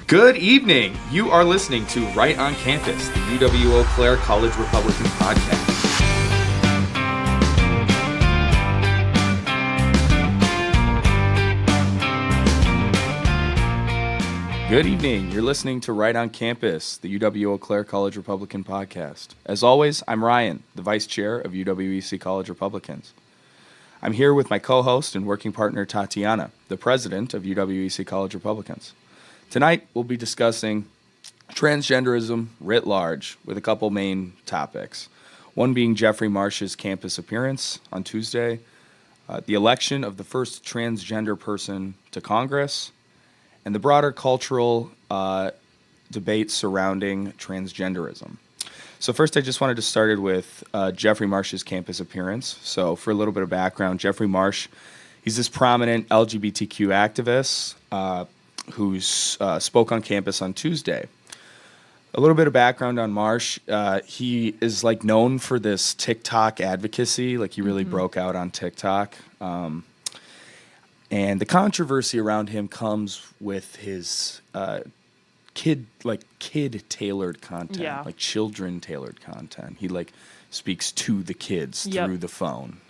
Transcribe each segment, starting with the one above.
Good evening. You are listening to Right on Campus, the UW-Eau Claire College Republican podcast. Good evening. You're listening to Right on Campus, the UW-Eau Claire College Republican podcast. As always, I'm Ryan, the Vice Chair of UWEC College Republicans. I'm here with my co-host and working partner, Tatiana, the President of UWEC College Republicans. Tonight, we'll be discussing transgenderism writ large with a couple main topics. One being Jeffrey Marsh's campus appearance on Tuesday, the election of the first transgender person to Congress, and the broader cultural debate surrounding transgenderism. So first, I just wanted to start with Jeffrey Marsh's campus appearance. So for a little bit of background, Jeffrey Marsh, he's this prominent LGBTQ activist who spoke on campus on Tuesday. A little bit of background on Marsh. He is known for this TikTok advocacy. He really broke out on TikTok. And the controversy around him comes with his kid-tailored content, children-tailored content. He speaks to the kids through the phone,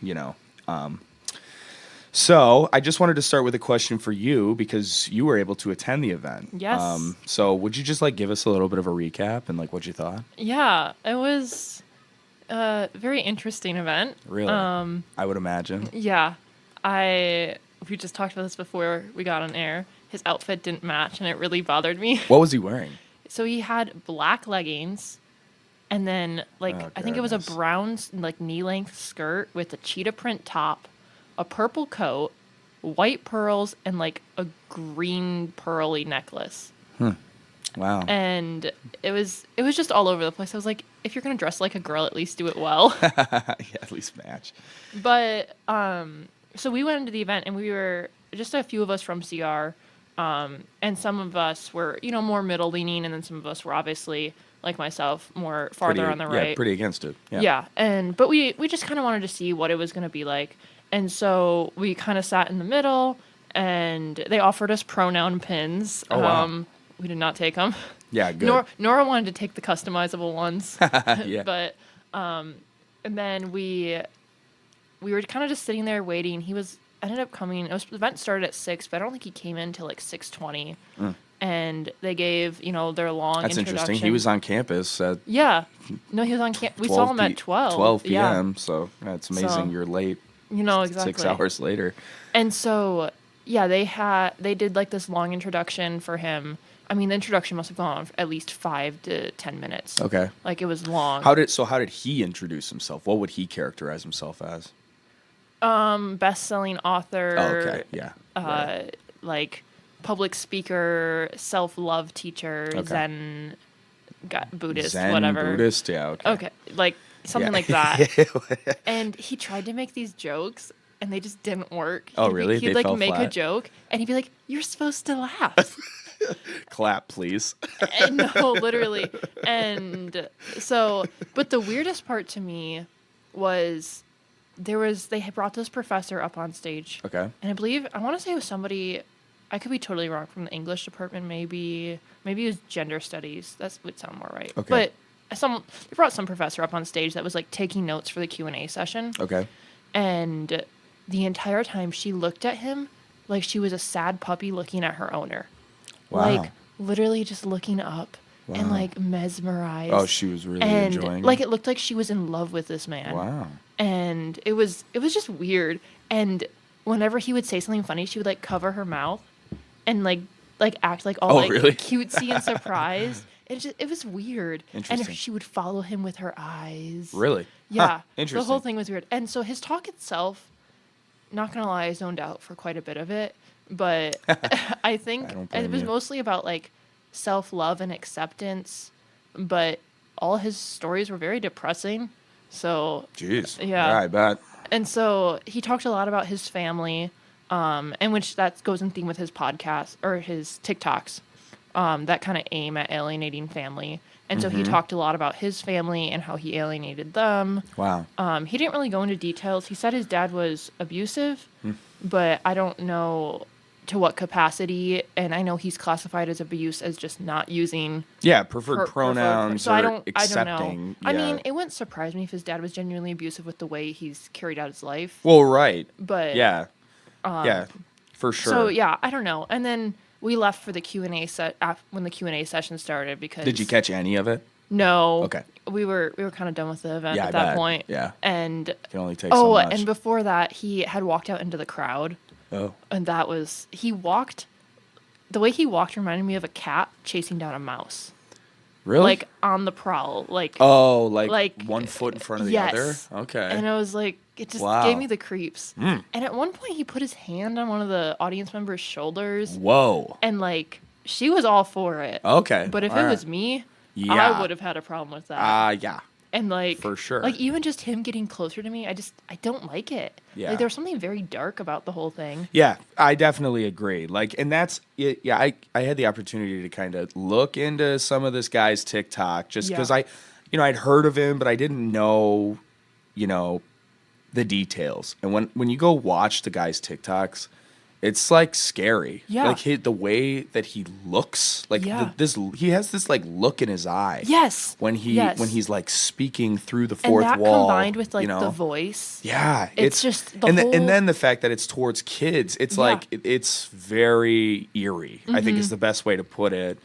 So I just wanted to start with a question for you because you were able to attend the event. Yes. So would you just give us a little bit of a recap and what you thought? Yeah, it was a very interesting event. Really? I would imagine. Yeah. We just talked about this before we got on air. His outfit didn't match and it really bothered me. What was he wearing? So he had black leggings and then I think it was a brown knee-length skirt with a cheetah print top, a purple coat, white pearls, and a green pearly necklace. Wow. And it was just all over the place. I was like, if you're gonna dress like a girl, at least do it well. Yeah, at least match. But so we went into the event and we were just a few of us from CR, and some of us were more middle leaning, and then some of us were obviously like myself more farther on the right. Yeah, pretty against it. Yeah. But we just kind of wanted to see what it was gonna be like. And so we kind of sat in the middle, and they offered us pronoun pins. Oh, wow. We did not take them. Yeah, good. Nora wanted to take the customizable ones. Yeah. But and then we were kind of just sitting there waiting. Ended up coming. The event started at 6, but I don't think he came in till 6:20. And they gave their long. That's introduction. interesting. He was on campus at. Yeah. No, he was on campus. We saw him at 12. 12 p.m. Yeah. So that's amazing. You're late. Exactly. 6 hours later. And so, they did this long introduction for him. I mean, the introduction must have gone on for at least 5 to 10 minutes. Okay. It was long. How did he introduce himself? What would he characterize himself as? Best-selling author. Oh, okay. Yeah. Right. Public speaker, self-love teacher, Okay. Zen, Buddhist, Zen, whatever. Buddhist, yeah. Okay. Something like that. And he tried to make these jokes, and they just didn't work. Oh, really? He'd They fell make a flat? joke, and he'd be like, "You're supposed to laugh." Clap, please. And no, literally. And so, but the weirdest part to me was they had brought this professor up on stage. Okay. And I want to say it was somebody, I could be totally wrong, from the English department, maybe it was gender studies. That would sound more right. Okay. But they brought some professor up on stage that was taking notes for the Q&A session. Okay. And the entire time she looked at him like she was a sad puppy looking at her owner. Wow. Literally just looking up. Wow. And mesmerized. Oh, she was really enjoying it. It looked like she was in love with this man. Wow. And it was just weird. And whenever he would say something funny, she would cover her mouth and act all really? cutesy and surprised. It was weird. Interesting. And she would follow him with her eyes. Really? Yeah. Huh. Interesting. The whole thing was weird. And so his talk itself, not gonna lie, I zoned out for quite a bit of it. But I think it was mostly about self-love and acceptance. But all his stories were very depressing. So jeez. Yeah. I bet. And so he talked a lot about his family, and which that goes in theme with his podcast or his TikToks, that kind of aim at alienating family. And so he talked a lot about his family and how he alienated them. Wow. He didn't really go into details. He said his dad was abusive, but I don't know to what capacity, and I know he's classified as abuse as just not using preferred pronouns so or I don't accepting. know. I mean, it wouldn't surprise me if his dad was genuinely abusive with the way he's carried out his life. Well, right. But for sure. So yeah, I don't know. And then we left for the Q&A set when the Q&A session started because Did you catch any of it? No. Okay. We were kind of done with the event at I that bet. point. Yeah. And can only take so much. And before that, he had walked out into the crowd. Oh. And that was the way he walked reminded me of a cat chasing down a mouse. Really? Like on the prowl, like 1 foot in front of the other. Okay. And I was like, it just gave me the creeps. And at one point, he put his hand on one of the audience members' shoulders. Whoa. And like, she was all for it. Okay. But if it was me, I would have had a problem with that. Yeah. And like, for sure. Like even just him getting closer to me, I don't like it. Yeah. Like there was something very dark about the whole thing. Yeah, I definitely agree. Like, and that's it. Yeah, I had the opportunity to kind of look into some of this guy's TikTok just because I'd heard of him, but I didn't know, the details. And when you go watch the guy's TikToks, it's like scary. Yeah. Like the way that he looks, like he has this like look in his eye. Yes. When he's like speaking through the fourth and that wall, combined with like the voice. Yeah, it's just and then the fact that it's towards kids, it's like it's very eerie. I think is the best way to put it.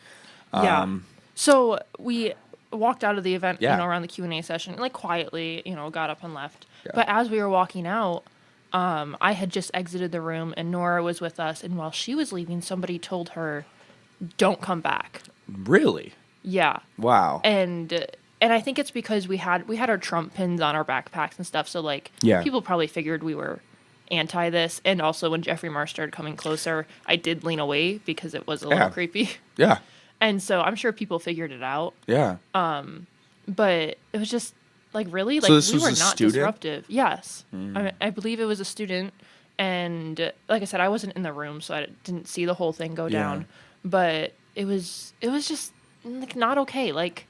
So we walked out of the event, around the Q&A session, like quietly, got up and left. Yeah. But as we were walking out, I had just exited the room and Nora was with us. And while she was leaving, somebody told her, "Don't come back." Really? Yeah. Wow. And I think it's because we had our Trump pins on our backpacks and stuff. So like, people probably figured we were anti this. And also when Jeffrey Marsh started coming closer, I did lean away because it was a little creepy. Yeah. And so I'm sure people figured it out. Yeah. But it was just like really like so we were not student? disruptive. Yes. I believe it was a student, and like I said, I wasn't in the room, so I didn't see the whole thing go down. But it was just like not okay. Like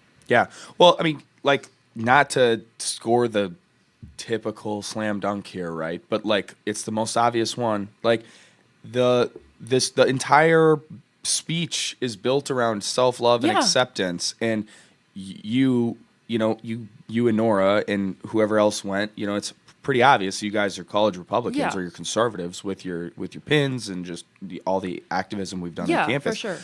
well, I mean, like not to score the typical slam dunk here, right? But like it's the most obvious one. Like the entire speech is built around self-love and acceptance, and you and Nora and whoever else went, it's pretty obvious you guys are college Republicans or you're conservatives with your pins and just all the activism we've done on campus. For sure.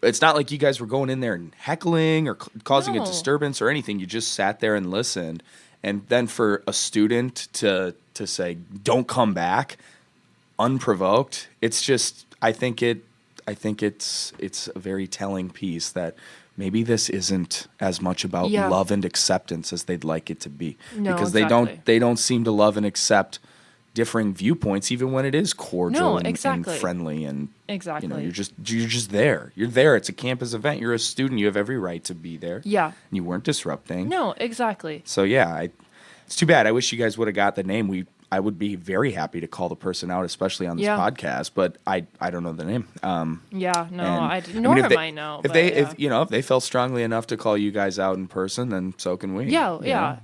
It's not like you guys were going in there and heckling or causing a disturbance or anything. You just sat there and listened. And then for a student to say, "Don't come back," unprovoked, it's just I think it's a very telling piece that maybe this isn't as much about love and acceptance as they'd like it to be. No, because exactly. they don't seem to love and accept differing viewpoints, even when it is cordial and friendly and you're just there. You're there. It's a campus event. You're a student. You have every right to be there. Yeah. And you weren't disrupting. No, exactly. So it's too bad. I wish you guys would have got the name. I would be very happy to call the person out, especially on this podcast, but I don't know the name. Nor am I know. If they felt strongly enough to call you guys out in person, then so can we.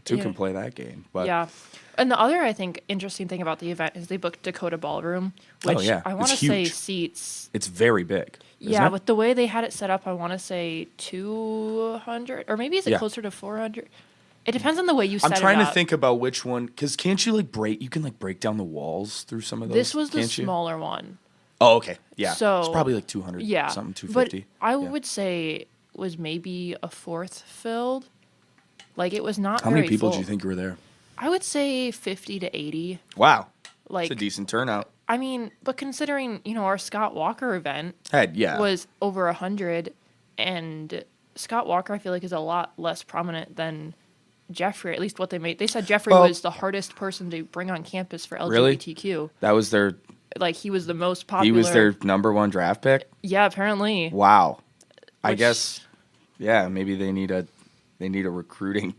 Two can play that game. But and the other, I think, interesting thing about the event is they booked Dakota Ballroom, which I want to say seats. It's very big. Yeah, with the way they had it set up, I want to say 200, or maybe is it closer to 400? It depends on the way you set it up. I'm trying to think about which one, because can't you you can break down the walls through some of those? This was the smaller one. Oh, okay. Yeah. So it's probably like 200 something, 250. But I would say was maybe a fourth filled. Like it was not How very many people full. do you think were there? I would say 50 to 80. Wow. Like it's a decent turnout. I mean, but considering, our Scott Walker event was over 100, and Scott Walker I feel like is a lot less prominent than Jeffrey, at least what they made. They said Jeffrey was the hardest person to bring on campus for LGBTQ. Really? That was their... Like, he was the most popular. He was their number one draft pick? Yeah, apparently. Wow. I guess, maybe they need a recruiting...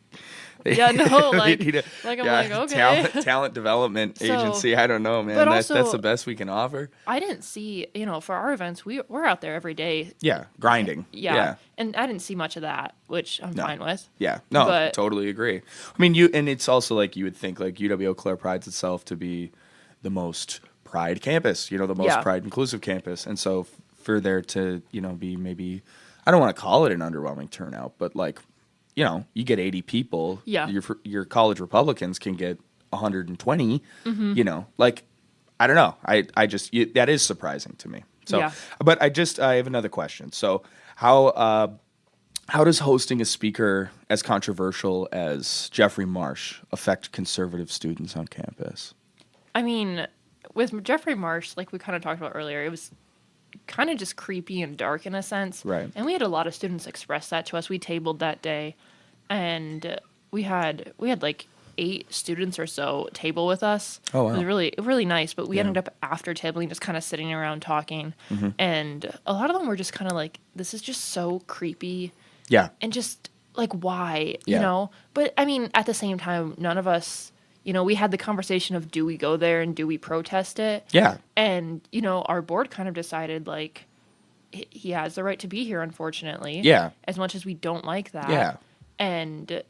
Yeah, no, like, okay. Talent development agency. I don't know, man. But That's the best we can offer. I didn't see, for our events, we're out there every day. Yeah, grinding. Yeah. And I didn't see much of that, which I'm fine with. Yeah, no, totally agree. I mean, and it's also like you would think like UW Eau Claire prides itself to be the most pride campus, the most pride inclusive campus. And so for there to, be maybe, I don't want to call it an underwhelming turnout, but you get 80 people. Yeah. Your college Republicans can get 120, Mm-hmm. I don't know. I just, that is surprising to me. So, but I have another question. So how does hosting a speaker as controversial as Jeffrey Marsh affect conservative students on campus? I mean, with Jeffrey Marsh, like we kind of talked about earlier, it was kind of just creepy and dark in a sense. Right. And we had a lot of students express that to us. We tabled that day, and we had like 8 students or so table with us. Oh, wow. It was really, really nice. But we ended up after tabling just kind of sitting around talking. Mm-hmm. And a lot of them were just kind of like, this is just so creepy. Yeah. And just like, why, Yeah. But I mean, at the same time, none of us, we had the conversation of, do we go there and do we protest it? Yeah. And, our board kind of decided, like, he has the right to be here, unfortunately. Yeah. As much as we don't like that. Yeah. And,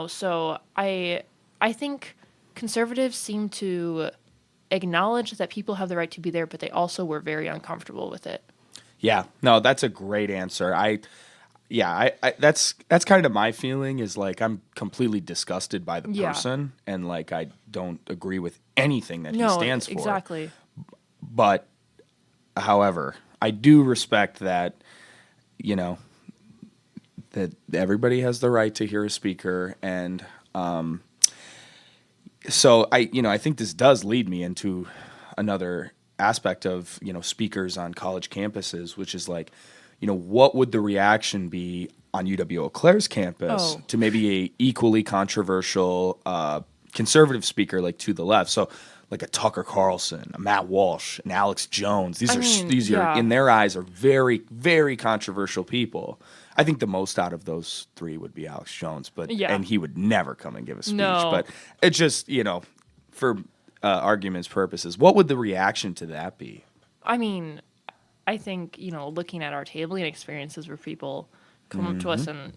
so I think conservatives seem to acknowledge that people have the right to be there, but they also were very uncomfortable with it. Yeah. No, that's a great answer. That's kind of my feeling is like I'm completely disgusted by the person and like I don't agree with anything that he stands for. Exactly. But however, I do respect that that everybody has the right to hear a speaker and so I think this does lead me into another aspect of, speakers on college campuses, which is like what would the reaction be on UW Eau Claire's campus to maybe a equally controversial conservative speaker like to the left? So like a Tucker Carlson, a Matt Walsh, and Alex Jones. These are in their eyes are very, very controversial people. I think the most out of those 3 would be Alex Jones, and he would never come and give a speech. No. But it just for argument's purposes, what would the reaction to that be? I mean, I think, looking at our tabling experiences where people come up to us and,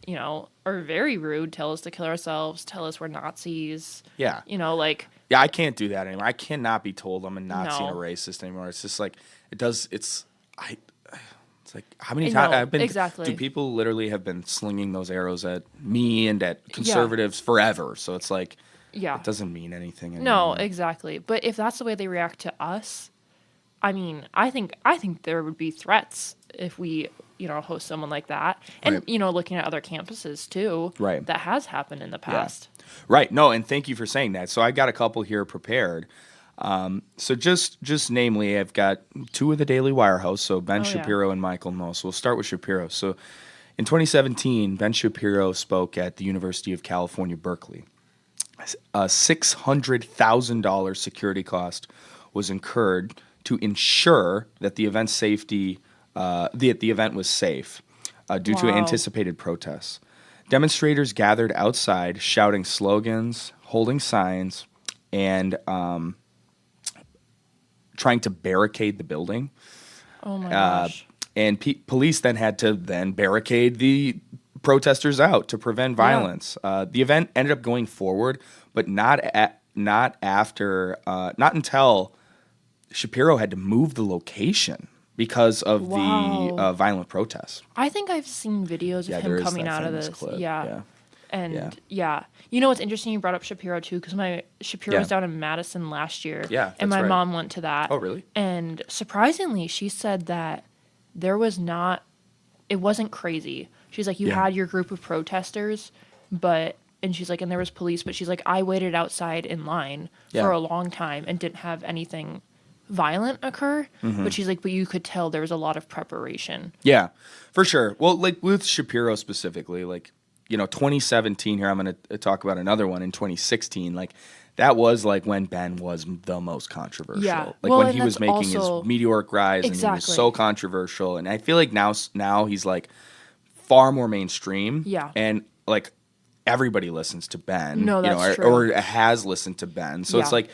are very rude, tell us to kill ourselves, tell us we're Nazis. Yeah. Yeah, I can't do that anymore. I cannot be told I'm a Nazi and a racist anymore. It's just like, it's like, how many times do people literally have been slinging those arrows at me and at conservatives forever? So it's like, it doesn't mean anything anymore. No, exactly. But if that's the way they react to us, I mean, I think there would be threats if we, host someone like that. And, looking at other campuses too. Right. That has happened in the past. Yeah. Right. No, and thank you for saying that. So I got a couple here prepared. So just namely, I've got 2 of the Daily Wire hosts, so Ben Shapiro and Michael Null. So we'll start with Shapiro. So in 2017, Ben Shapiro spoke at the University of California, Berkeley. A $600,000 security cost was incurred to ensure that the event was safe due to anticipated protests. Demonstrators gathered outside shouting slogans, holding signs, and trying to barricade the building. Oh my gosh. And police then had to barricade the protesters out to prevent violence. The event ended up going forward, but not until Shapiro had to move the location because of the violent protests. I think I've seen videos of him coming out of this. Clip. And what's interesting, you brought up Shapiro too, because Shapiro was down in Madison last year. Yeah, and my mom went to that. Oh, really? And surprisingly, she said that it wasn't crazy. She's like, you had your group of protesters, and she's like, and there was police, but she's like, I waited outside in line for a long time and didn't have anything violent occur. Mm-hmm. But she's like, but you could tell there was a lot of preparation. Yeah, for sure. Well, like with Shapiro specifically, 2017 here, I'm going to talk about another one in 2016. Like that was like when Ben was the most controversial. Yeah. When he was making his meteoric rise and he was so controversial. And I feel like now he's like far more mainstream. Yeah. And like everybody listens to Ben. No, that's true. Or has listened to Ben. So it's like,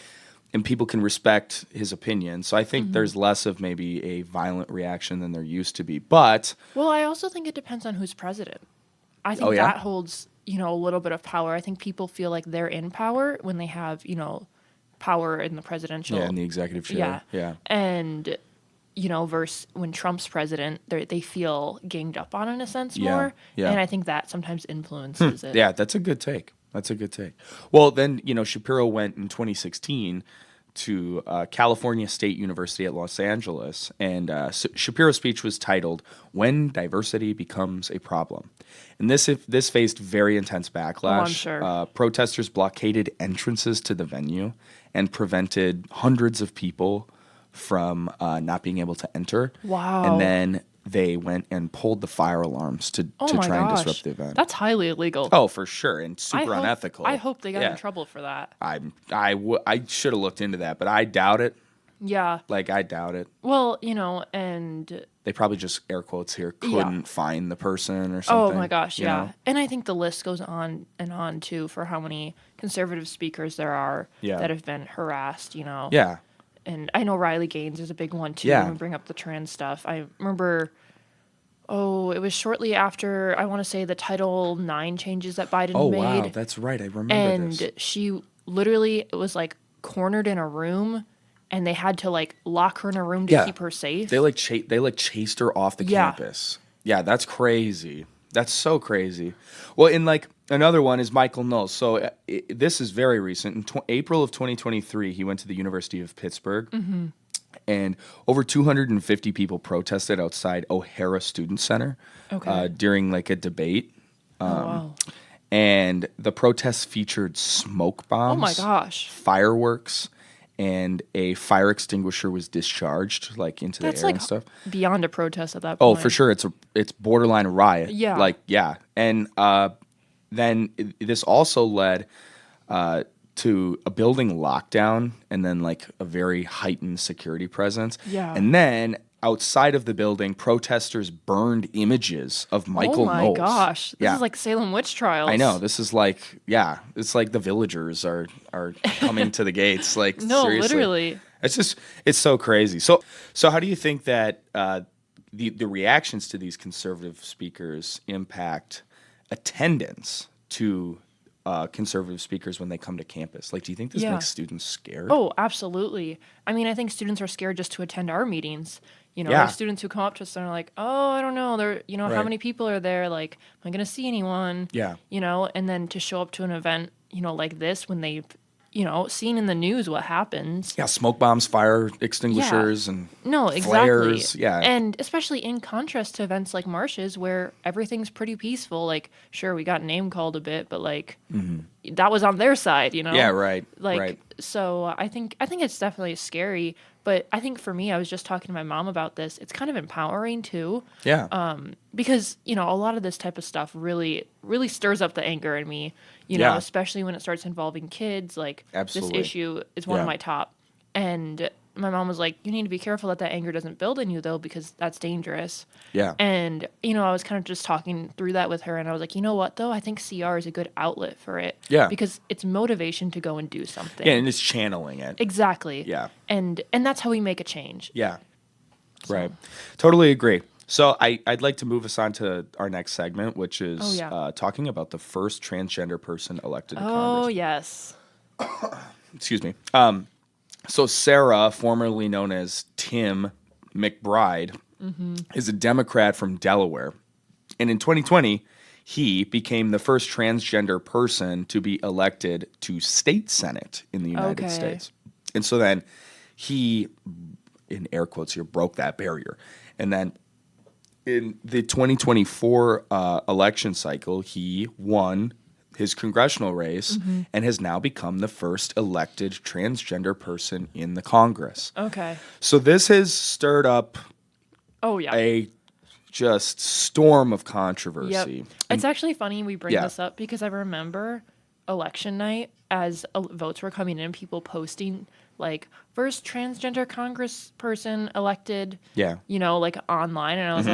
and people can respect his opinion. So I think there's less of maybe a violent reaction than there used to be. But well, I also think it depends on who's president. I think that holds, a little bit of power. I think people feel like they're in power when they have, power in the presidential. Yeah, in the executive chair. Yeah. And, versus when Trump's president, they feel ganged up on in a sense more. Yeah. And I think that sometimes influences it. Yeah, that's a good take. Well, then, Shapiro went in 2016 to California State University at Los Angeles, and Shapiro's speech was titled "When Diversity Becomes a Problem," and this faced very intense backlash. Oh, I'm sure. Protesters blockaded entrances to the venue and prevented hundreds of people from not being able to enter. Wow! And then they went and pulled the fire alarms to try and disrupt the event. That's highly illegal. Oh, for sure, and super unethical. I hope they got in trouble for that. I should have looked into that, but I doubt it. Yeah. I doubt it. Well, and they probably just, air quotes here, couldn't find the person or something. Oh my gosh, yeah. Know? And I think the list goes on and on too for how many conservative speakers there are that have been harassed, Yeah. And I know Riley Gaines is a big one too. Yeah. When we bring up the trans stuff. I remember, it was shortly after, I want to say, the Title IX changes that Biden made. Oh, wow, that's right. I remember this. And she literally was cornered in a room, and they had to lock her in a room to keep her safe. They chased her off the campus. Yeah, that's crazy. That's so crazy. Well, in another one is Michael Knowles. So this is very recent. In April of 2023, he went to the University of Pittsburgh, and over 250 people protested outside O'Hara Student Center during a debate. Wow. And the protests featured smoke bombs. Oh my gosh. Fireworks. And a fire extinguisher was discharged into the air and stuff. Beyond a protest at that point. Oh, for sure, it's borderline riot. Yeah, and then this also led to a building lockdown, and then a very heightened security presence. Yeah, and then outside of the building, protesters burned images of Michael Knowles. Oh my gosh, this is like Salem witch trials. I know, this is it's like the villagers are coming to the gates. No, seriously. Literally. It's so crazy. So how do you think that the reactions to these conservative speakers impact attendance to conservative speakers when they come to campus? Do you think this makes students scared? Oh, absolutely. I mean, I think students are scared just to attend our meetings. There's students who come up to us and are like, "Oh, I don't know. There, how many people are there? Am I going to see anyone?" Yeah. And then to show up to an event, like this when they've, seen in the news what happens. Yeah, smoke bombs, fire extinguishers, and exactly. flares. Yeah. And especially in contrast to events like Marsh's, where everything's pretty peaceful. Sure, we got name called a bit, but that was on their side, Yeah, right. Right. So I think it's definitely scary. But I think for me, I was just talking to my mom about this. It's kind of empowering too. Yeah. Because a lot of this type of stuff really, really stirs up the anger in me. Especially when it starts involving kids. Absolutely. This issue is one of my top. And my mom was like, "You need to be careful that anger doesn't build in you, though, because that's dangerous." Yeah. And I was kind of just talking through that with her, and I was like, "You know what, though? I think CR is a good outlet for it. Yeah. Because it's motivation to go and do something. Yeah, and it's channeling it. Exactly. Yeah. And that's how we make a change. Yeah. So. Right. Totally agree. So I'd like to move us on to our next segment, which is talking about the first transgender person elected to Congress. Oh, yes. Excuse me. So Sarah, formerly known as Tim McBride, is a Democrat from Delaware. And in 2020, he became the first transgender person to be elected to state senate in the United States. And so then he, in air quotes here, broke that barrier. And then in the 2024 election cycle, he won his congressional race and has now become the first elected transgender person in the Congress. Okay. So this has stirred up a just storm of controversy. Yep. It's actually funny we bring this up because I remember election night as votes were coming in, people posting first transgender congressperson elected, online. And I was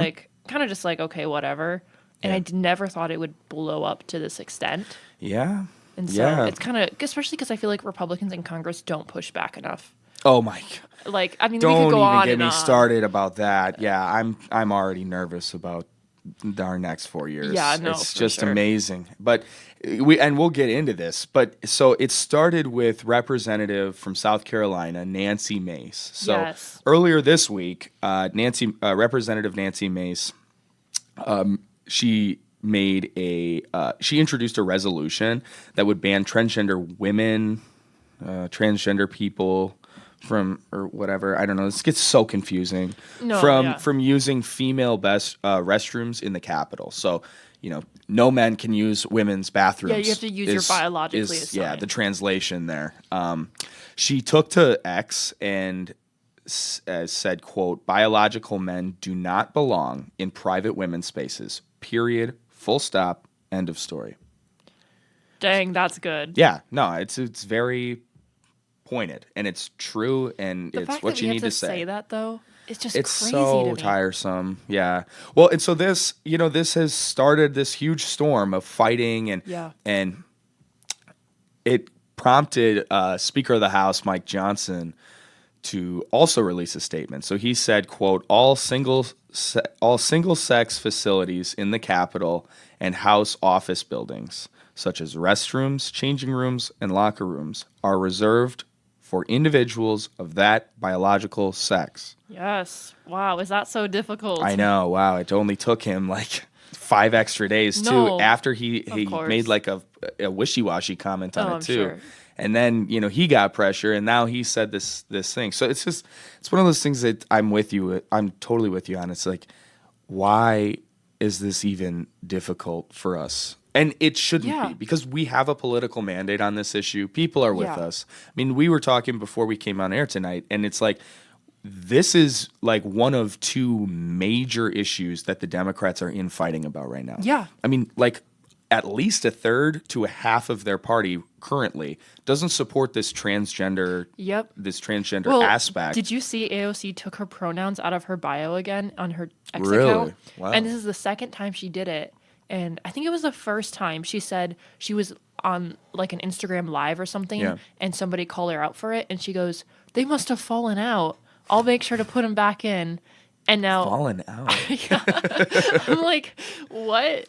kind of just okay, whatever. And I never thought it would blow up to this extent. Yeah. And so it's kind of, especially because I feel like Republicans in Congress don't push back enough. Oh my God. I mean, don't we could go on even and get me on. started about that. Yeah, I'm already nervous about our next 4 years. Yeah, no, it's for just sure. amazing. But we'll get into this. But so it started with Representative from South Carolina, Nancy Mace. So Yes. earlier this week, Representative Nancy Mace, she introduced a resolution that would ban transgender women, transgender people from or whatever. I don't know. This gets so confusing. No, from using female restrooms in the Capitol. So, no men can use women's bathrooms. Yeah, you have to use your biologically assigned. Yeah, the translation there. She took to X and said, quote, "Biological men do not belong in private women's spaces. Period. Full stop. End of story." Dang, that's good. Yeah, no, it's very pointed and it's true and The it's fact what that you we need have to say that though, it's just it's crazy so to me. tiresome. Yeah. Well, and so this, this has started this huge storm of fighting and it prompted Speaker of the House Mike Johnson to also release a statement. So he said, quote, all single sex facilities in the Capitol and House office buildings, such as restrooms, changing rooms, and locker rooms, are reserved for individuals of that biological sex. Yes. Wow. Is that so difficult? I know. Wow. It only took him like 5 extra days too, after he made like a wishy-washy comment on it too. Sure. And then, he got pressure and now he said this thing. So it's one of those things that I'm totally with you on. It's like, why is this even difficult for us? And it shouldn't be, because we have a political mandate on this issue. People are with us. I mean, we were talking before we came on air tonight, and it's like, this is like one of 2 major issues that the Democrats are infighting about right now. Yeah. I mean, like, at least a third to a half of their party currently doesn't support this transgender aspect. Did you see AOC took her pronouns out of her bio again on her X Really? account? Wow. And this is the second time she did it. And I think it was the first time she said she was on like an Instagram live or something, and somebody called her out for it, and she goes, "They must have fallen out. I'll make sure to put them back in." And now fallen out. I'm like, what?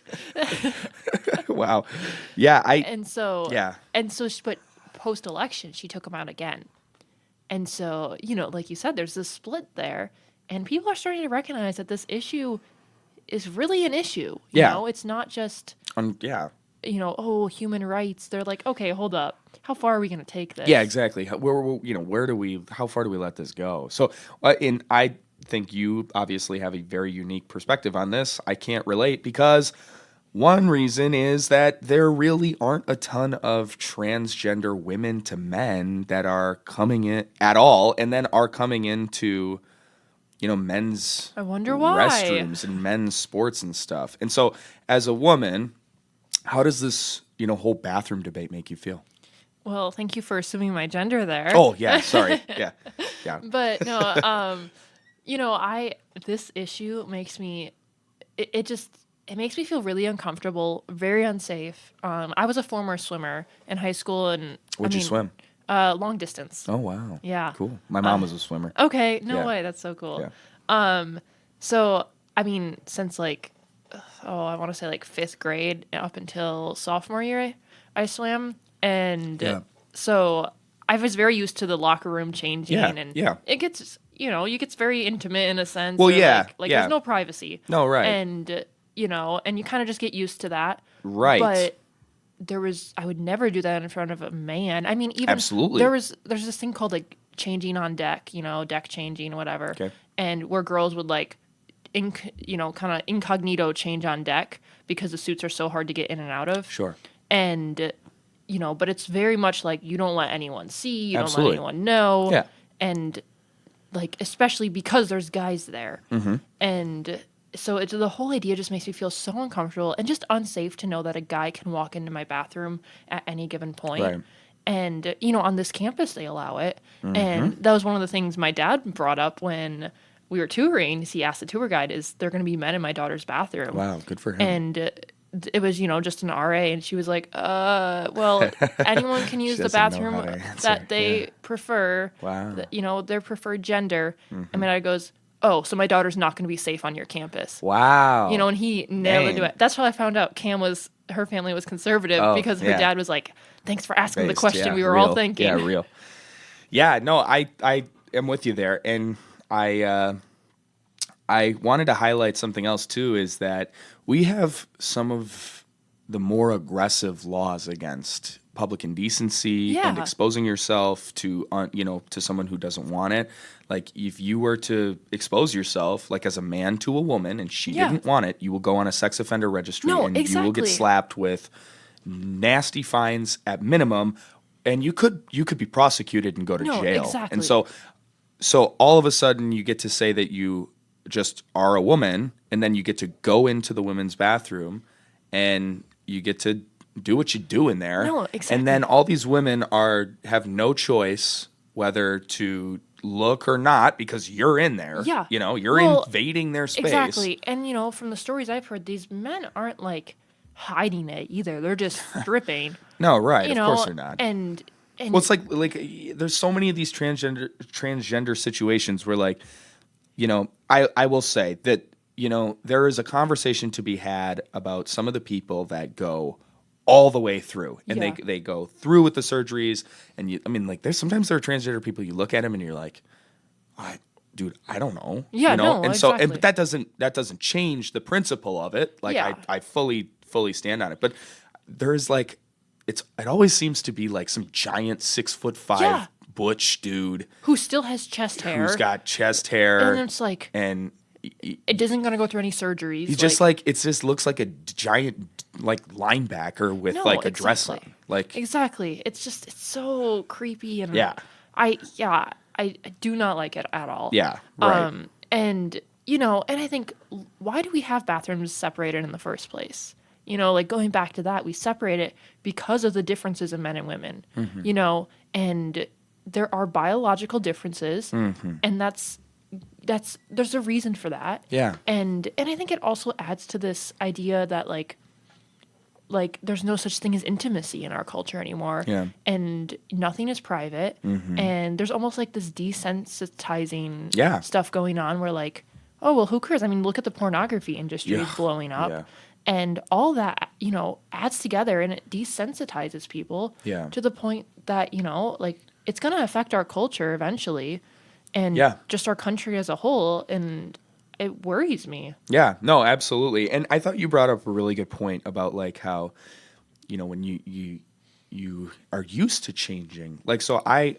Wow. Yeah. But post-election, she took them out again. And so, like you said, there's this split there, and people are starting to recognize that this issue is really an issue. You know, it's not just, human rights. They're like, okay, hold up. How far are we going to take this? Yeah, exactly. How far do we let this go? So, I think you obviously have a very unique perspective on this. I can't relate because one reason is that there really aren't a ton of transgender women to men that are coming in at all, and then are coming into men's I wonder why. restrooms and men's sports and stuff. And so as a woman, how does this, whole bathroom debate make you feel? Well, thank you for assuming my gender there. Oh, yeah, sorry. Yeah. But no, this issue makes me, it makes me feel really uncomfortable, very unsafe. I was a former swimmer in high school, and What'd you swim? Long distance. Oh, wow. Yeah. Cool. My mom was a swimmer. Okay. No way. That's so cool. Yeah. So, I mean, since I want to say 5th grade up until sophomore year, I swam. And so I was very used to the locker room changing. And it gets, you get very intimate in a sense. Well, there's no privacy. No, right. And, and you kind of just get used to that. Right. But I would never do that in front of a man. I mean, even absolutely. there's this thing called changing on deck, deck changing, whatever. Okay. And where girls would kind of incognito change on deck because the suits are so hard to get in and out of. Sure. And, but it's very much you don't let anyone see, you absolutely. don't let anyone know. Yeah. And especially because there's guys there. Mm-hmm. And so the whole idea just makes me feel so uncomfortable and just unsafe to know that a guy can walk into my bathroom at any given point. Right. And, on this campus, they allow it. Mm-hmm. And that was one of the things my dad brought up when we were touring. He asked the tour guide, is there going to be men in my daughter's bathroom? Wow, good for him. And it was, just an RA. And she was like, well, anyone can use the bathroom that they prefer, wow. their preferred gender. Mm-hmm. And my dad goes, oh, so my daughter's not going to be safe on your campus. Wow. You know, and he nailed it to it. That's how I found out her family was conservative, because her dad was like, thanks for asking the question we were all thinking. Yeah, real. Yeah, no, I am with you there. And I wanted to highlight something else too, is that we have some of the more aggressive laws against public indecency and exposing yourself to to someone who doesn't want it. Like, if you were to expose yourself, like, as a man to a woman and she didn't want it, you will go on a sex offender registry you will get slapped with nasty fines at minimum, and you could be prosecuted and go to jail. Exactly. And so all of a sudden you get to say that you just are a woman, and then you get to go into the women's bathroom and you get to do what you do in there. No, exactly. And then all these women have no choice whether to look or not, because you're in there. Yeah. You know, you're invading their space. Exactly. And, you know, from the stories I've heard, these men aren't, like, hiding it either. They're just stripping. No, right. Of course they're not. And well, it's like there's so many of these transgender situations where, like, you know, I will say that, you know, there is a conversation to be had about some of the people that go all the way through, and they go through with the surgeries, and there's sometimes there are transgender people, you look at them and you're like, dude, I don't know. Yeah, you know? no, and exactly. but that doesn't change the principle of it. Like, I fully stand on it, but there's like, it always seems to be like some giant 6'5" butch dude who still has chest hair, who's got chest hair, and it's like, and it isn't going to go through any surgeries. He just like it just looks like a giant like linebacker with a dress on. Like, exactly. It's so creepy, and I do not like it at all. Yeah. Right. And you know, and I think, why do we have bathrooms separated in the first place? You know, like, going back to that, we separate it because of the differences in men and women. Mm-hmm. You know, and there are biological differences, and there's a reason for that. Yeah. And I think it also adds to this idea that like there's no such thing as intimacy in our culture anymore. Yeah. And nothing is private. Mm-hmm. And there's almost like this desensitizing stuff going on where, like, oh, well, who cares? I mean, look at the pornography industry blowing up. Yeah. And all that, you know, adds together, and it desensitizes people to the point that, you know, like, it's going to affect our culture eventually, and just our country as a whole, and it worries me. Yeah, no, absolutely. And I thought you brought up a really good point about, like, how, you know, when you are used to changing. Like, so I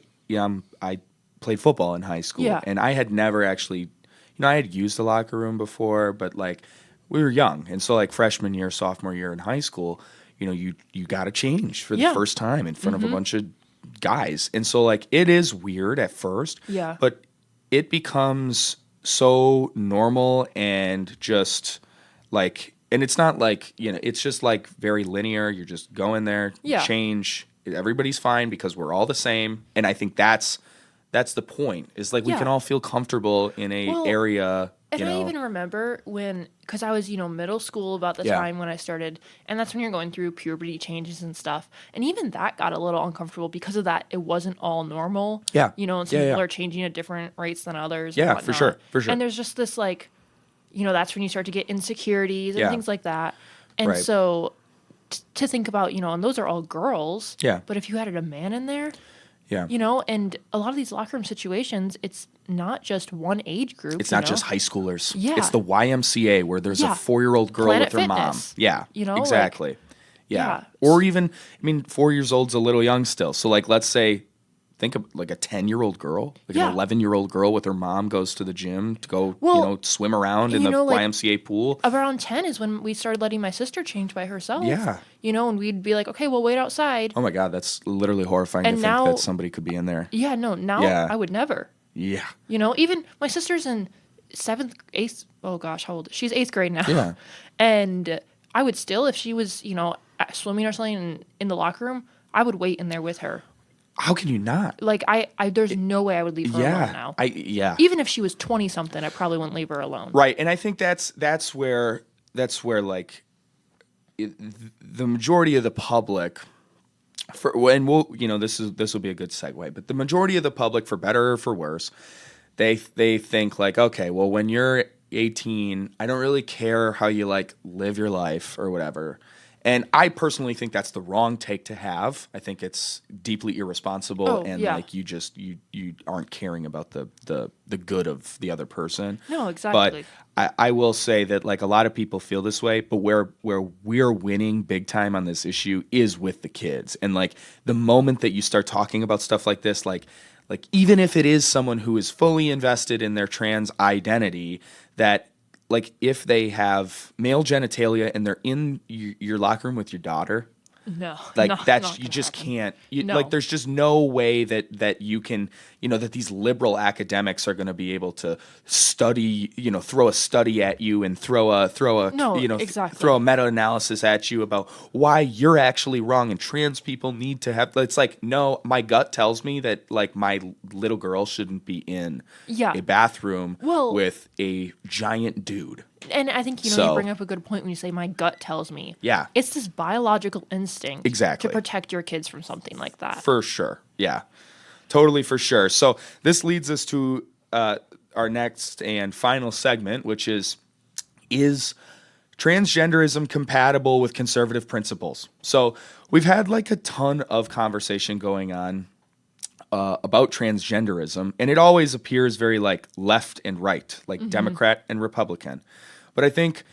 played football in high school, and I had never actually, you know, I had used the locker room before, but, like, we were young. And so, like, freshman year, sophomore year in high school, you know, you got to change for the first time in front of a bunch of guys. And so, like, it is weird at first, but it becomes so normal, and just like, and it's not like, you know, it's just like very linear. You're just going there, change, everybody's fine because we're all the same. And I think that's the point, is like, we can all feel comfortable in a area. And I even remember because I was, you know, middle school about the time when I started, and that's when you're going through puberty changes and stuff. And even that got a little uncomfortable because of that. It wasn't all normal. Yeah. You know, and some people are changing at different rates than others. Yeah, for sure. And there's just this, like, you know, that's when you start to get insecurities and things like that. And so to think about, you know, and those are all girls. Yeah. But if you added a man in there, you know, and a lot of these locker room situations, it's not just one age group. It's not just high schoolers. Yeah. It's the YMCA where there's a 4-year-old girl Planet with her Fitness. mom. Yeah. You know, exactly. Like, yeah. Or even, I mean, 4 years old's a little young still. So, like, let's say, think of like a 10-year-old girl, like an 11-year-old girl with her mom goes to the gym to go, you know, swim around in the YMCA pool. Around 10 is when we started letting my sister change by herself. Yeah. You know, and we'd be like, okay, we'll wait outside. Oh my God, that's literally horrifying to think that somebody could be in there. Yeah, no, now I would never. Yeah. You know, even my sister's in 8th, oh gosh, how old? She's 8th grade now. Yeah. And I would still, if she was, you know, swimming or something in the locker room, I would wait in there with her. How can you not? Like, there's no way I would leave her alone now. Even if she was 20 something, I probably wouldn't leave her alone. Right. And I think that's where like the majority of the public, and we'll, you know, this will be a good segue, but the majority of the public, for better or for worse, they think like, okay, well, when you're 18, I don't really care how you like live your life or whatever. And I personally think that's the wrong take to have. I think it's deeply irresponsible, Oh, and yeah. like you aren't caring about the good of the other person. No, But exactly. I will say that like a lot of people feel this way, but where we're winning big time on this issue is with the kids. And like the moment that you start talking about stuff like this, like even if it is someone who is fully invested in their trans identity, that like if they have male genitalia and they're in your locker room with your daughter, No, like that's not you gonna just happen. can't like No. there's just no way that you can, that these liberal academics are going to be able to study, throw a study at you and No, throw a exactly. meta-analysis at you about why you're actually wrong and trans people need to have. It's like, no, my gut tells me that like my little girl shouldn't be in Yeah. a bathroom Well, with a giant dude. and I think, you So bring up a good point when you say my gut tells me. yeah, It's this biological instinct to exactly. protect your kids from something like that. For sure. Yeah. Totally, for sure. So this leads us to our next and final segment, which is transgenderism compatible with conservative principles? So we've had like a ton of conversation going on about transgenderism, and it always appears very like left and right, like Democrat and Republican. But I think,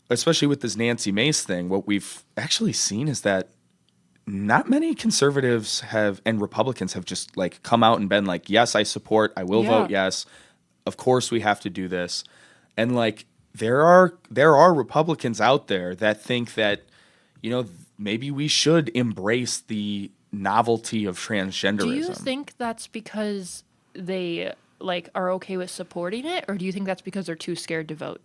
especially with this Nancy Mace thing, what we've actually seen is that not many conservatives have and Republicans have just like come out and been like, yes, I support, I will Yeah. vote yes. Of course we have to do this. And like there are Republicans out there that think that, maybe we should embrace the novelty of Do you transgenderism. think that's because they like are okay with supporting it, or do you think that's because they're too scared to vote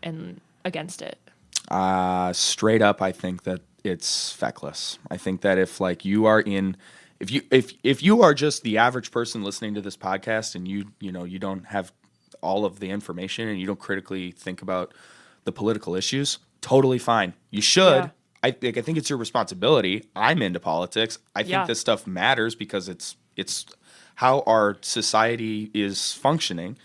and against it? Straight up, I think that it's feckless. I think that if like you are in, if you are just the average person listening to this podcast and you don't have all of the information and you don't critically think about the political issues, totally fine. You should. Yeah. I think it's your responsibility. I'm into politics. I think Yeah. this stuff matters because it's how our society is functioning,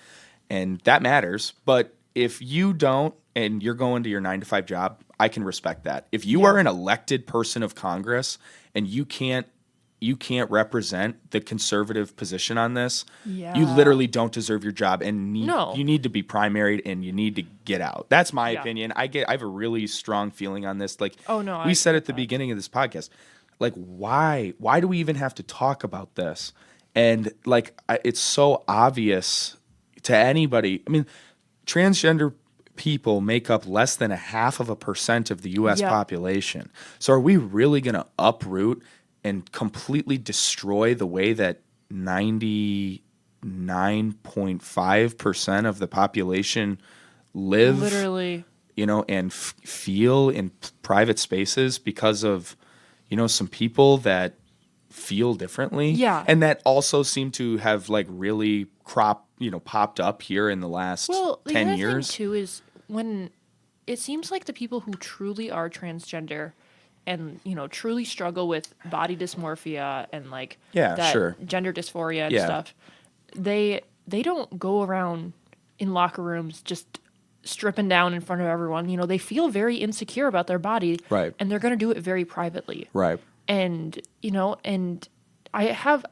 and that matters. But if you don't and you're going to your 9 to 5 job, I can respect that. If you Yeah. are an elected person of Congress and you can't represent the conservative position on this, Yeah. you literally don't deserve your job and No. you need to be primaried and you need to get out. That's my Yeah. opinion. I have a really strong feeling on this. Like Oh, no, we I said get at the that. beginning of this podcast, like why do we even have to talk about this? And like it's so obvious to anybody. I mean, transgender people make up less than 0.5% of the US Yeah. population. So are we really going to uproot and completely destroy the way that 99.5% of the population live, Literally. and feel in private spaces because of, some people that feel differently? Yeah. And that also seem to have like really popped up here in the last Well, the 10 other years. thing too is when it seems like the people who truly are transgender and truly struggle with body dysmorphia and like Yeah, that sure. gender dysphoria and Yeah. stuff, they don't go around in locker rooms just stripping down in front of everyone. They feel very insecure about their body, Right. and they're going to do it very privately. Right. And and I have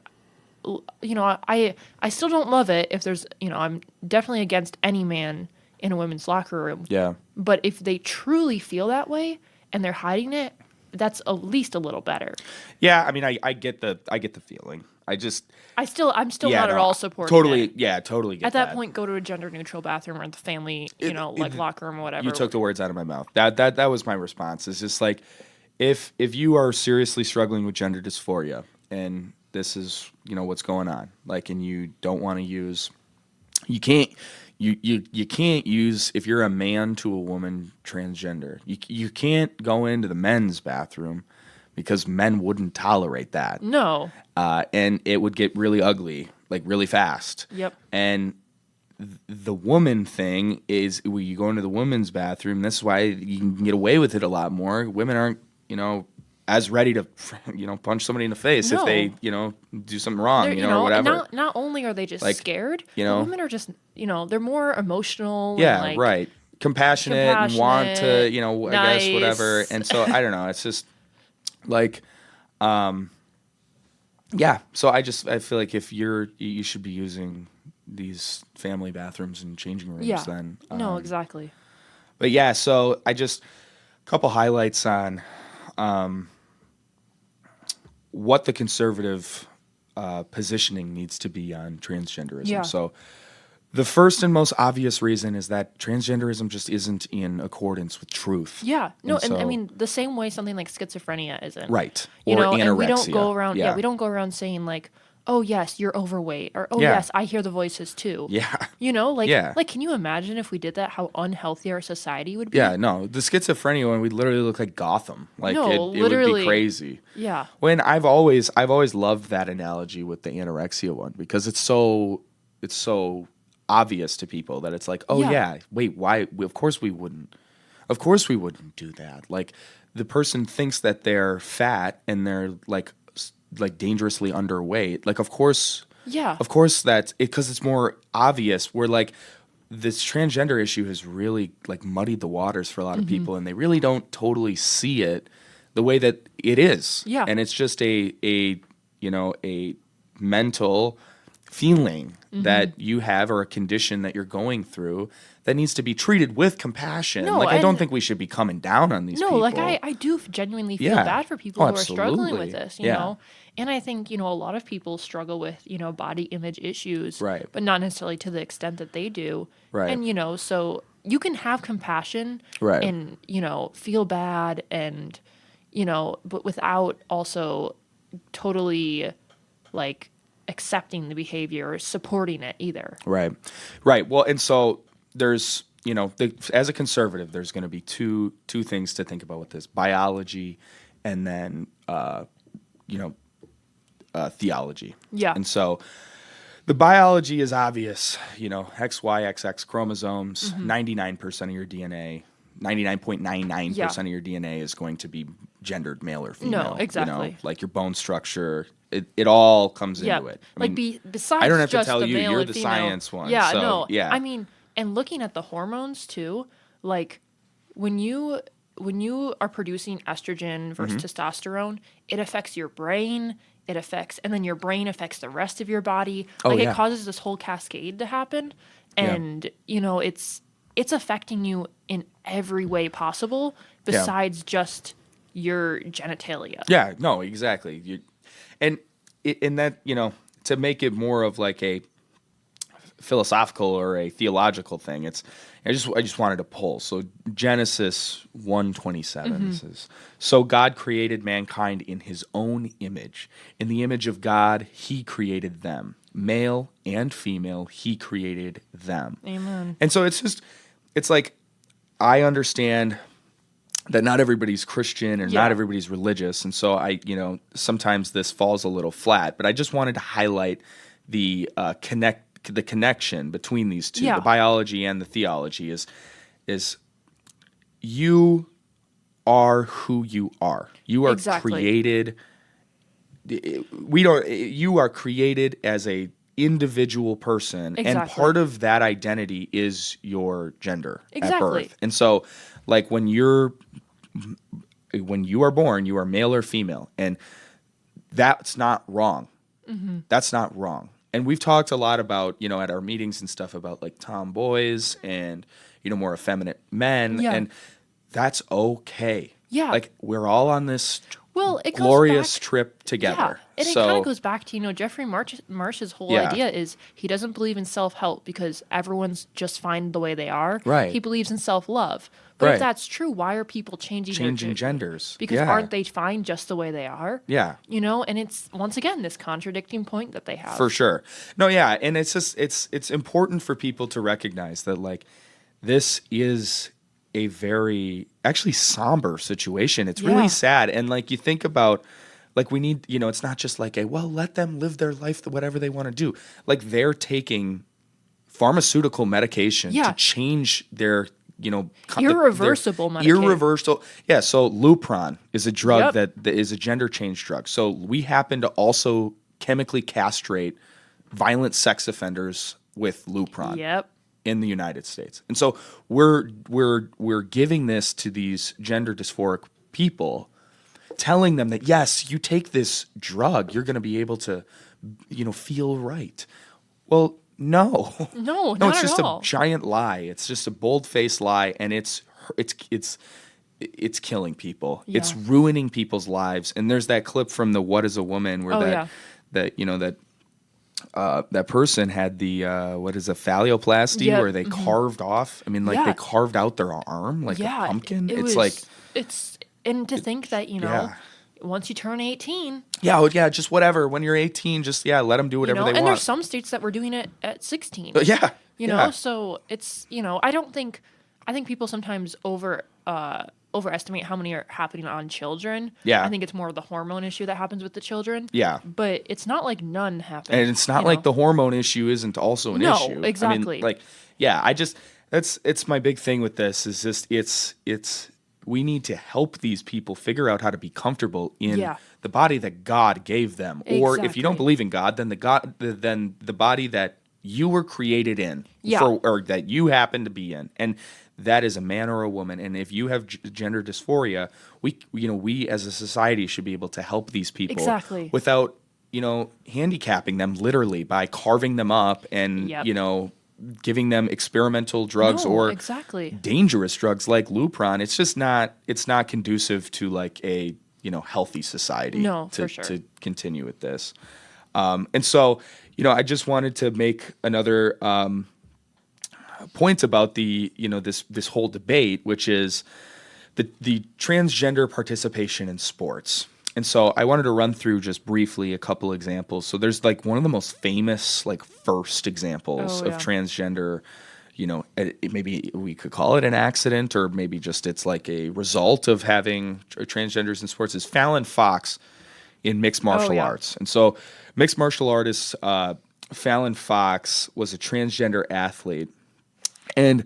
I still don't love it if there's I'm definitely against any man in a women's locker room. Yeah. But if they truly feel that way and they're hiding it, that's at least a little better. Yeah, I mean, I get the feeling. I'm still not at all supporting totally, it. yeah, totally get At that point, go to a gender neutral bathroom or the family, locker room or whatever. You took the words out of my mouth. That was my response. It's just like if you are seriously struggling with gender dysphoria and this is, what's going on, like, and you don't want to use, you can't use, if you're a man to a woman transgender, you can't go into the men's bathroom because men wouldn't tolerate that. No. And it would get really ugly, like really fast. Yep. And the woman thing is when you go into the women's bathroom, this is why you can get away with it a lot more. Women aren't, as ready to, punch somebody in the face if they, do something wrong, or whatever. Not only are they just scared, but women are just, they're more emotional. Yeah, and right. Compassionate and want to, nice. I guess whatever. And so I don't know. It's just like, yeah. So I feel like if you should be using these family bathrooms and changing rooms, then. No, exactly. But yeah, so a couple highlights on what the conservative positioning needs to be on transgenderism. Yeah. So the first and most obvious reason is that transgenderism just isn't in accordance with truth. Yeah. No, and I mean, the same way something like schizophrenia isn't. Right. Or anorexia. And we don't go around, we don't go around saying like, oh, yes, you're overweight, or oh, yes, I hear the voices too. Yeah. Like, can you imagine if we did that, how unhealthy our society would be? Yeah, no, the schizophrenia one, we'd literally look like Gotham. Like, no, it would be crazy. Yeah. When I've always loved that analogy with the anorexia one, because it's so obvious to people that it's like, oh yeah, wait, why? Of course we wouldn't do that. Like, the person thinks that they're fat and they're like dangerously underweight. Like, of course that's it, because it's more obvious. We're like, this transgender issue has really like muddied the waters for a lot of people, and they really don't totally see it the way that it is. Yeah. And it's just a mental feeling that you have, or a condition that you're going through, that needs to be treated with compassion. No, I don't think we should be coming down on these people. No, like I do genuinely feel bad for people who are struggling with this, you know? And I think, a lot of people struggle with, body image issues, right, but not necessarily to the extent that they do. Right. And, so you can have compassion, right, and, feel bad and, but without also totally like accepting the behavior or supporting it either. Right. Right. Well, and so there's, as a conservative, there's going to be two things to think about with this: biology and then, theology. Yeah. And so the biology is obvious, X, Y, XX chromosomes, 99% of your DNA, 99.99% of your DNA is going to be gendered male or female. No, exactly. Like your bone structure, it all comes into it. I mean, besides I don't have to just tell the you, male you're and the female, science one. Yeah, so, no. Yeah. I mean, and looking at the hormones too, like when you are producing estrogen versus testosterone, it affects your brain, and then your brain affects the rest of your body. Like it causes this whole cascade to happen. And, it's affecting you in every way possible besides just your genitalia. Yeah, no, exactly. And that, to make it more of like a philosophical or a theological thing, I just wanted to pull. So Genesis 1:27 says, "So God created mankind in his own image. In the image of God, he created them. Male and female, he created them." Amen. And so it's like, I understand that not everybody's Christian and not everybody's religious. And so sometimes this falls a little flat, but I just wanted to highlight the connection between these two, the biology and the theology is you are who you are. You are created. You are created as a individual person, and part of that identity is your gender at birth. And so, like, when you are born, you are male or female, and that's not wrong. That's not wrong. And we've talked a lot about, at our meetings and stuff, about like tomboys and, more effeminate men, and that's okay. Yeah. Like, we're all on this it glorious trip together. Yeah. And it kind of goes back to, Jeffrey Marsh's whole idea is he doesn't believe in self-help because everyone's just fine the way they are. Right. He believes in self-love. But if that's true, why are people changing genders? Because aren't they fine just the way they are? Yeah. And it's, once again, this contradicting point that they have. For sure. No, yeah. And it's just, it's important for people to recognize that, like, this is a very actually somber situation. It's really sad. And like, you think about, like, we need, it's not just like let them live their life, whatever they want to do. Like, they're taking pharmaceutical medication to change their irreversible medication. Irreversible. Yeah. So Lupron is a drug Yep. that is a gender change drug. So we happen to also chemically castrate violent sex offenders with Lupron. Yep. In the United States. And so we're giving this to these gender dysphoric people, telling them that yes, you take this drug, you're going to be able to feel right. Well, no. No, No, not it's at just all. a giant lie. It's just a bold-faced lie, and it's killing people. Yeah. It's ruining people's lives. And there's that clip from the What Is a Woman where that person had the phalloplasty Yep. where they carved off. I mean, like they carved out their arm like a pumpkin. And to think that yeah. once you turn 18, just whatever. When you're 18, just let them do whatever they and want. there's some states that were doing it at 16. Yeah, so it's I think people sometimes overestimate how many are happening on children. Yeah. I think it's more of the hormone issue that happens with the children. Yeah. But it's not like none happen. And it's not like the hormone issue isn't also an issue. No, exactly. I mean, it's my big thing with this is just it's we need to help these people figure out how to be comfortable in the body that God gave them. Or if you don't believe in God, then the body that you were created in, or that you happen to be in, and that is a man or a woman. And if you have gender dysphoria, we as a society should be able to help these people without handicapping them literally by carving them up and giving them experimental drugs or dangerous drugs like Lupron. It's just not conducive to like a healthy society to continue with this. And so I just wanted to make another point about the this whole debate, which is the transgender participation in sports. And so I wanted to run through just briefly a couple examples. So there's like one of the most famous like first examples of transgender, maybe we could call it an accident, or maybe just it's like a result of having transgenders in sports, is Fallon Fox in mixed martial arts. And so mixed martial artist Fallon Fox was a transgender athlete and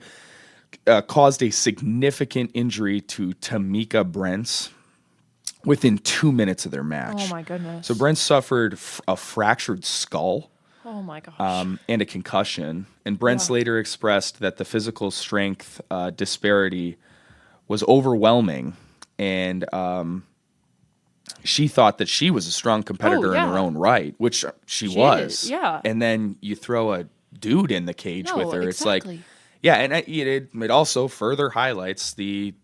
caused a significant injury to Tamika Brents within 2 minutes of their match. Oh my goodness. So Brent suffered a fractured skull. Oh my gosh. And a concussion. And Brent's later expressed that the physical strength disparity was overwhelming, and she thought that she was a strong competitor in her own right, which she was. Yeah. And then you throw a dude in the cage with her. It's like, and it also further highlights the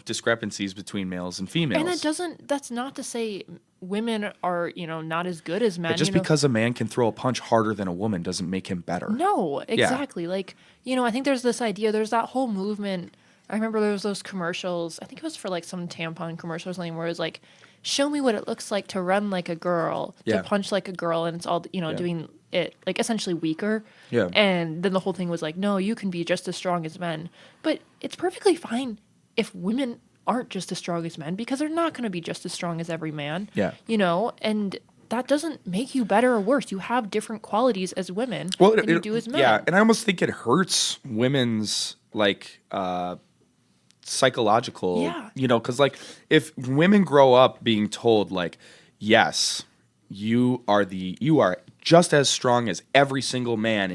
discrepancies between males and females. And that's not to say women are not as good as men. But just because a man can throw a punch harder than a woman doesn't make him better. No, exactly. Like I think there's this idea. There's that whole movement. I remember there was those commercials. I think it was for like some tampon commercial or something where it was like, show me what it looks like to run like a girl, to punch like a girl, and it's all doing it like essentially weaker. Yeah. And then the whole thing was like, no, you can be just as strong as men. But it's perfectly fine if women aren't just as strong as men, because they're not going to be just as strong as every man. Yeah. And that doesn't make you better or worse. You have different qualities as women than you do as men. Yeah, and I almost think it hurts women's like psychological, because like if women grow up being told like, yes, you are just as strong as every single man,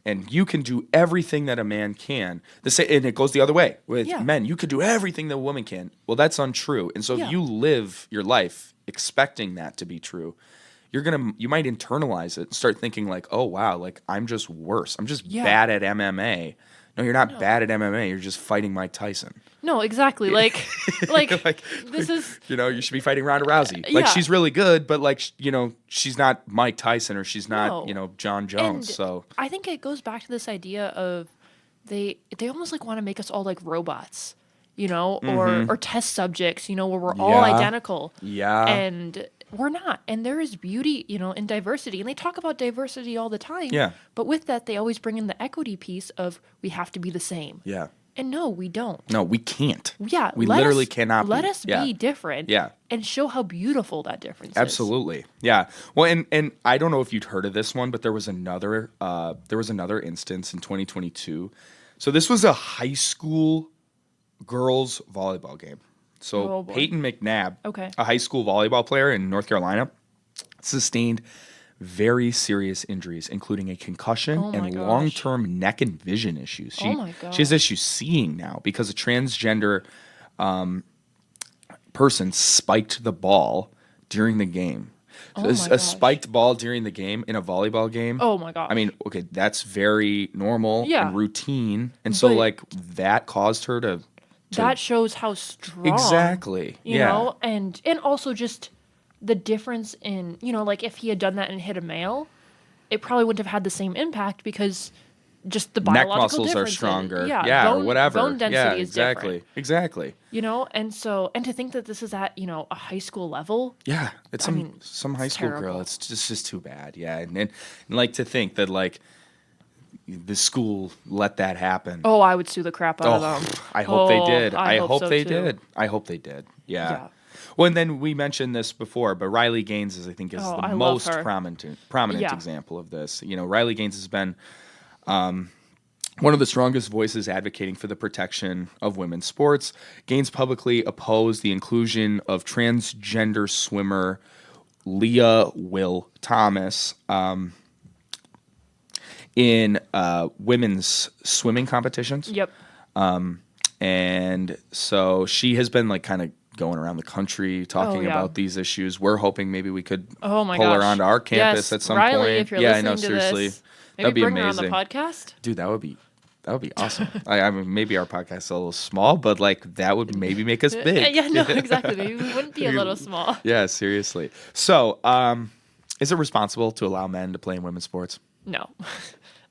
and you can do everything that a man can. And it goes the other way with men. You could do everything that a woman can. Well, that's untrue. And so if you live your life expecting that to be true, you might internalize it and start thinking like, oh wow, like I'm just worse. I'm just bad at MMA. No, you're not bad at MMA. You're just fighting Mike Tyson. No, exactly. Like this is... you should be fighting Ronda Rousey. Like, she's really good, but, like, she's not Mike Tyson, or she's not, John Jones, and so... I think it goes back to this idea of they almost, like, want to make us all, like, robots, or test subjects, where we're all identical. Yeah. And... we're not. And there is beauty, in diversity. And they talk about diversity all the time. Yeah. But with that, they always bring in the equity piece of we have to be the same. Yeah. And no, we don't. No, we can't. Yeah. We literally cannot let us be different. Yeah. And show how beautiful that difference is. Absolutely. Yeah. Well, and I don't know if you'd heard of this one, but there was another instance in 2022. So this was a high school girls volleyball game. So Peyton McNabb, a high school volleyball player in North Carolina, sustained very serious injuries, including a concussion and long-term neck and vision issues. She has issues seeing now because a transgender person spiked the ball during the game. A spiked ball during the game in a volleyball game. Oh my gosh. I mean, okay, that's very normal and routine. And so like that caused her to that shows how strong. Exactly. You know, and also just the difference in, you know, like if he had done that and hit a male, it probably wouldn't have had the same impact because just the biological neck muscles are stronger. Bone, or whatever. Bone density is different. Exactly. You know, and to think that this is at, you know, a high school level. Yeah. It's some high school girl. It's just too bad. Yeah. And like to think that like the school let that happen. Oh, I would sue the crap out of them. I hope they did. I hope so they too. did. I hope they did. Yeah. Well, and then we mentioned this before, but Riley Gaines is the most prominent example of this. You know, Riley Gaines has been one of the strongest voices advocating for the protection of women's sports. Gaines publicly opposed the inclusion of transgender swimmer Leah Will Thomas in women's swimming competitions. Yep. And so she has been like kind of going around the country talking about these issues. We're hoping maybe we could pull her onto our campus at some Riley, point. If you're listening to this, that'd be bring amazing. her on the podcast. Dude, that would be awesome. I mean, maybe our podcast is a little small, but like that would maybe make us big. Yeah, no, exactly. Maybe we wouldn't be a little small. Yeah, seriously. So, is it responsible to allow men to play in women's sports? No.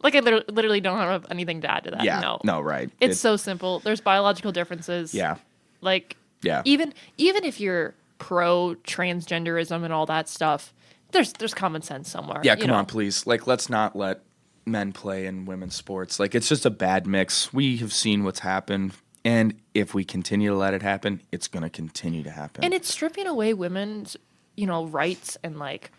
Like I literally don't have anything to add to that. Yeah. No, right. It's so simple. There's biological differences. Yeah. Like even if you're pro transgenderism and all that stuff, there's common sense somewhere. Yeah, come on, please. Like let's not let men play in women's sports. Like it's just a bad mix. We have seen what's happened, and if we continue to let it happen, it's going to continue to happen. And it's stripping away women's, you know, rights and like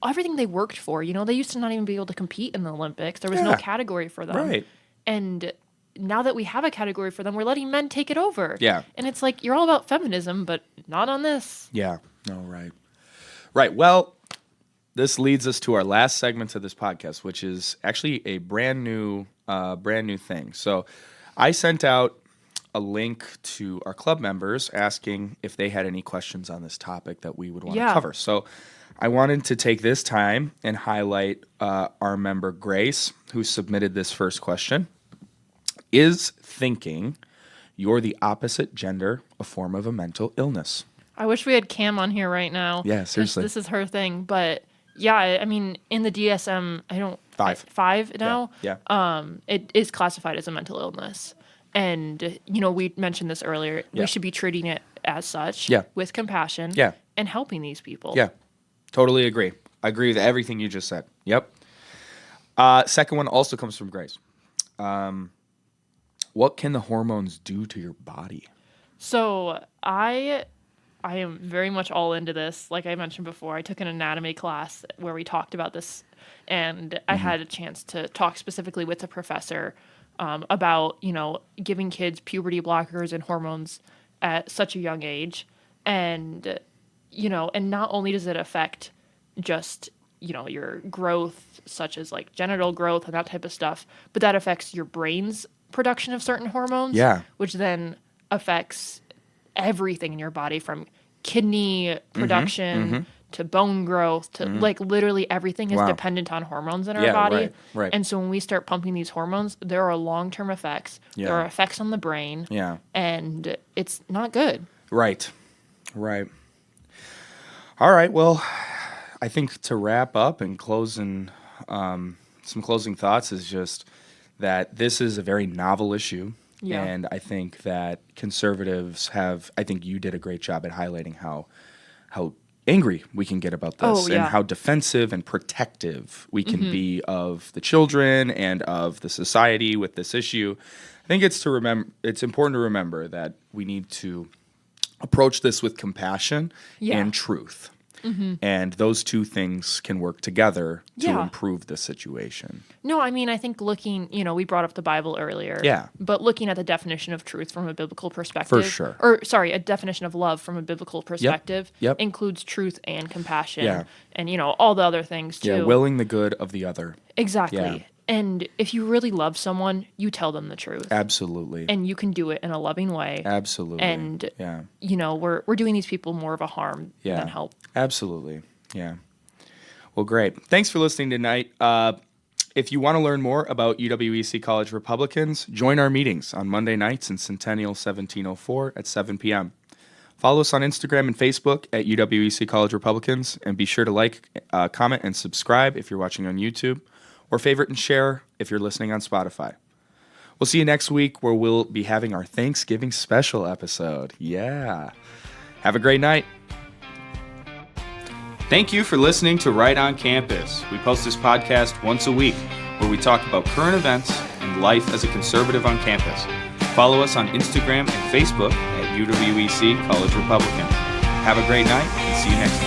everything they worked for. You know, they used to not even be able to compete in the Olympics. There was no category for them. Right. And now that we have a category for them, we're letting men take it over. Yeah. And it's like, you're all about feminism, but not on this. Yeah. No, right. Right. Well, this leads us to our last segment of this podcast, which is actually a brand new thing. So I sent out a link to our club members asking if they had any questions on this topic that we would want to cover. So I wanted to take this time and highlight our member Grace, who submitted this first question. Is thinking you're the opposite gender a form of a mental illness? I wish we had Cam on here right now. Yeah, seriously. This is her thing. But yeah, I mean, in the DSM, five now. Yeah. It is classified as a mental illness. And, you know, we mentioned this earlier. We should be treating it as such with compassion and helping these people. Yeah, totally agree. I agree with everything you just said. Yep. Second one also comes from Grace. What can the hormones do to your body? So I am very much all into this. Like I mentioned before, I took an anatomy class where we talked about this, and I had a chance to talk specifically with the professor about, you know, giving kids puberty blockers and hormones at such a young age. And, you know, and not only does it affect just, you know, your growth, such as like genital growth and that type of stuff, but that affects your brain's production of certain hormones, which then affects everything in your body from kidney production to bone growth to like literally everything is dependent on hormones in our body. Right. And so when we start pumping these hormones, there are long-term effects. Yeah. There are effects on the brain. Yeah. And it's not good. Right. All right. Well, I think to wrap up and some closing thoughts is just that this is a very novel issue. Yeah. And I think that conservatives I think you did a great job at highlighting how angry we can get about this and how defensive and protective we can be of the children and of the society with this issue. I think it's important to remember that we need to approach this with compassion and truth. And those two things can work together to Yeah. improve the situation. No, I mean, I think looking, we brought up the Bible earlier. Yeah. But looking at the definition of truth from a biblical perspective. For sure. Or, sorry, a definition of love from a biblical perspective Yep. includes truth and compassion. Yeah. And, all the other things too. Yeah, willing the good of the other. Exactly. Yeah. And if you really love someone, you tell them the truth. Absolutely. And you can do it in a loving way. Absolutely. And, yeah. We're doing these people more of a harm than help. Absolutely. Yeah. Well, great. Thanks for listening tonight. If you want to learn more about UWEC College Republicans, join our meetings on Monday nights in Centennial 1704 at 7 p.m. Follow us on Instagram and Facebook at UWEC College Republicans, and be sure to like, comment, and subscribe if you're watching on YouTube, or favorite and share if you're listening on Spotify. We'll see you next week, where we'll be having our Thanksgiving special episode. Yeah. Have a great night. Thank you for listening to Right on Campus. We post this podcast once a week, where we talk about current events and life as a conservative on campus. Follow us on Instagram and Facebook at UWEC College Republicans. Have a great night, and see you next time.